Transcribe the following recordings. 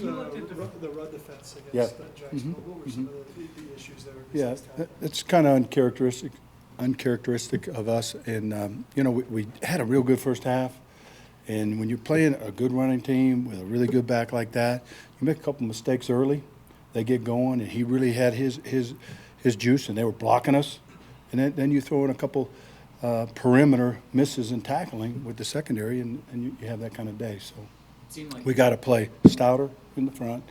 You looked at the run defense Yeah. against Jacksonville. What were some of the issues there? Yeah, besides tackling? it's kind of uncharacteristic of us. And, we had a real good first half. And when you're playing a good running team with a really good back like that, you make a couple mistakes early. They get going, and he really had his juice, and they were blocking us. And then you throw in a couple perimeter misses in tackling with the secondary, and you have that kind of day. So It seemed like we got to play stouter in the front,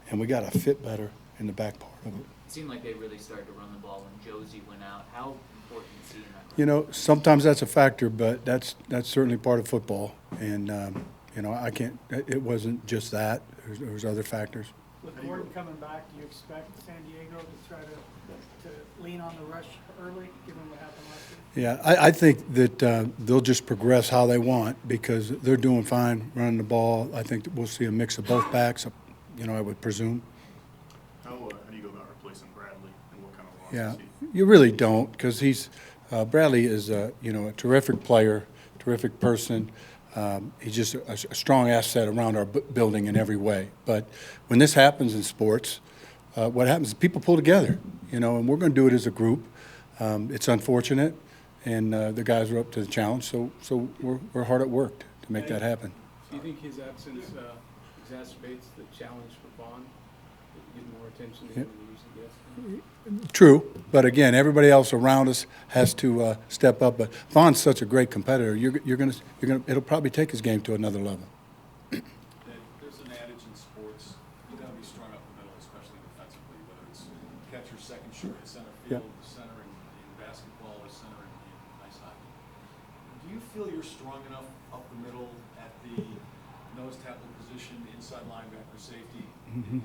and we got to fit better in the back part of it. it seemed like they really started to run the ball when Josie went out. How important is he in that? Sometimes that's a factor, but that's certainly part of football. And, I can't, it wasn't just that. There was other factors. With Gordon coming back, do you expect San Diego to try to lean on the rush early, given what happened last week? Yeah, I think that they'll just progress how they want because they're doing fine running the ball. I think that we'll see a mix of both backs, I would presume. How do you go about replacing Bradley, and what kind of Yeah, loss is he? you really don't because Bradley is a terrific player, terrific person. He's just a strong asset around our building in every way. But when this happens in sports, what happens is people pull together, and we're going to do it as a group. It's unfortunate, and the guys are up to the challenge, so we're hard at work to make that happen. Do you think his absence exacerbates the challenge for Vaughn? Get more attention than he usually gets? True, but again, everybody else around us has to step up. But Vaughn's such a great competitor. It'll probably take his game to another level. There's an adage in sports, you gotta be strong up the middle, especially defensively, whether it's catcher, second short, center field, center in basketball, or center in ice hockey. Do you feel you're strong enough up the middle at the nose tackle position, inside linebacker, safety?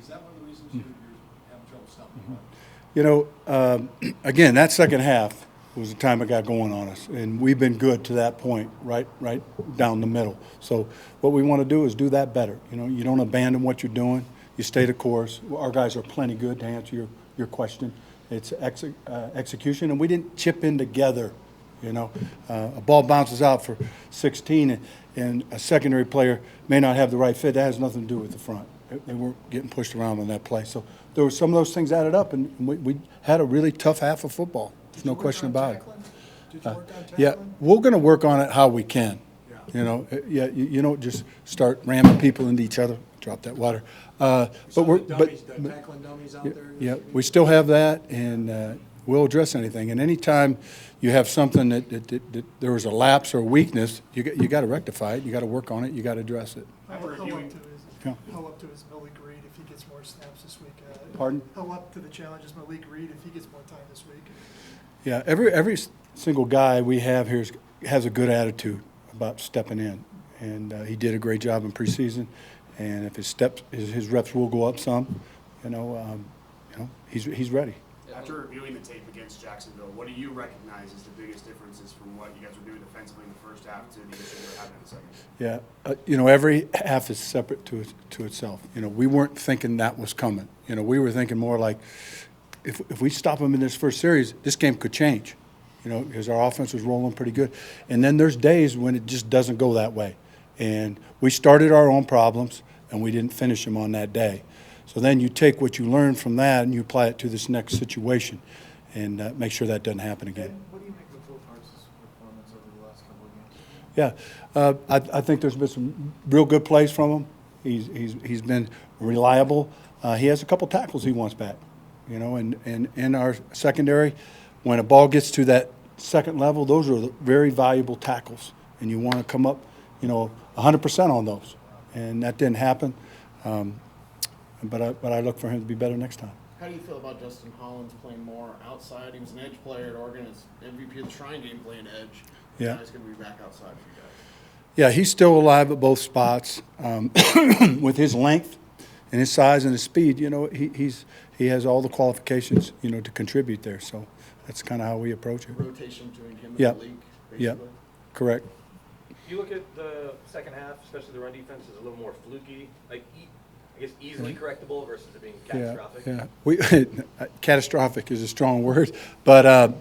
Is that one of the reasons you're having trouble stopping the run? Again, that second half was the time it got going on us, and we've been good to that point, right down the middle. So what we want to do is do that better. You don't abandon what you're doing. You stay the course. Our guys are plenty good to answer your question. It's execution, and we didn't chip in together. A ball bounces out for 16, and a secondary player may not have the right fit. That has nothing to do with the front. They weren't getting pushed around on that play. So there were some of those things added up, and we had a really tough half of football. There's no question about it. Did you work on tackling? Yeah, we're going to work on it how we can. You don't just start ramming people into each other. Drop that water. But The tackling dummies out there? yeah, we still have that, and we'll address anything. And anytime you have something that there was a lapse or weakness, you got to rectify it. You got to work on it. You got to address it. How up to his Malik Reed if he gets more snaps this week? Pardon? How up to the challenge is Malik Reed if he gets more time this week? Yeah, every single guy we have here has a good attitude about stepping in, and he did a great job in preseason. And if his reps will go up some, he's ready. After reviewing the tape against Jacksonville, what do you recognize as the biggest differences from what you guys were doing defensively in the first half to the issues you're having in the second? Yeah, every half is separate to itself. We weren't thinking that was coming. We were thinking more like, if we stop them in this first series, this game could change. Because our offense was rolling pretty good. And then there's days when it just doesn't go that way. And we started our own problems, and we didn't finish them on that day. So then you take what you learn from that and you apply it to this next situation and make sure that doesn't happen again. What do you make of Will Tarsis' performance over the last couple of games? Yeah, I think there's been some real good plays from him. He's been reliable. He has a couple tackles he wants back, and in our secondary, when a ball gets to that second level, those are very valuable tackles, and you want to come up, 100% on those, and that didn't happen. But I look for him to be better next time. How do you feel about Justin Hollins playing more outside? He was an edge player at Oregon. As MVP of the Shrine Game playing edge. Yeah. Now he's going to be back outside for you guys. Yeah, he's still alive at both spots. With his length and his size and his speed, he has all the qualifications, to contribute there. So that's kind of how we approach it. Rotation between him and Yeah. Malik, Yeah, basically. correct. You look at the second half, especially the run defense, is a little more fluky, I guess easily correctable versus it being catastrophic. Yeah. Catastrophic is a strong word, but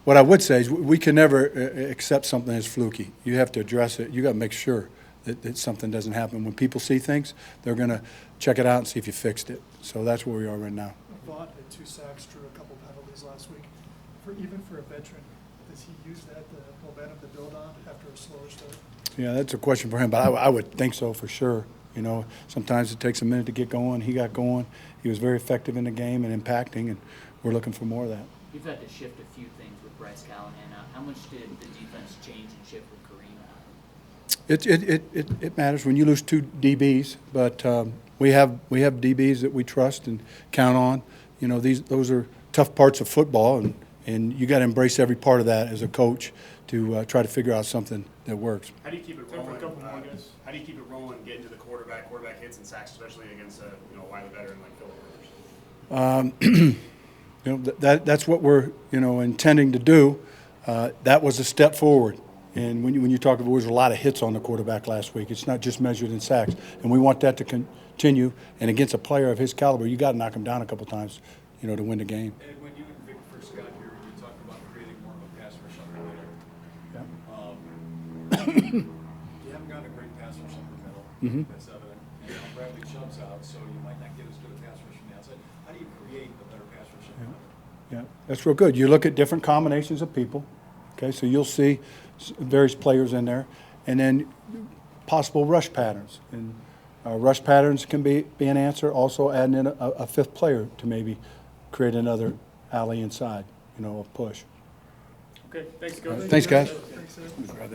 what I would say is we can never accept something as fluky. You have to address it. You got to make sure that something doesn't happen. When people see things, they're going to check it out and see if you fixed it. So that's where we are right now. Vaughn had 2 sacks, drew a couple penalties last week. Even for a veteran, does he use that, the momentum to build on after a slower start? Yeah, that's a question for him, but I would think so for sure. You know, sometimes it takes a minute to get going. He got going. He was very effective in the game and impacting, and we're looking for more of that. You've had to shift a few things with Bryce Callahan out. How much did the defense change and shift with Kareem out? It matters when you lose 2 DBs, but we have DBs that we trust and count on. You know, those are tough parts of football, and you got to embrace every part of that as a coach to try to figure out something that works. How do you keep it Time for a rolling? couple more, guys. How do you keep it rolling, getting to the quarterback hits and sacks, especially against a wily veteran like Philip Rivers? You know, that's what we're, intending to do. That was a step forward. And when you talk about, there was a lot of hits on the quarterback last week. It's not just measured in sacks. And we want that to continue. And against a player of his caliber, you got to knock him down a couple times, to win the game. Ed, when you and Vic first got here, you talked about creating more of a pass rush under the middle. You haven't gotten a great pass rush under the middle. Mhm. That's evident. And now Bradley Chubb's out, so you might not get as good a pass rush from the outside. How do you create a better pass rush under the middle? Yeah, that's real good. You look at different combinations of people. Okay, so you'll see various players in there, and then possible rush patterns. And rush patterns can be an answer. Also, adding in a 5th player to maybe create another alley inside, a push. Okay, thanks, Coach. Thanks, guys. Thanks, Ed.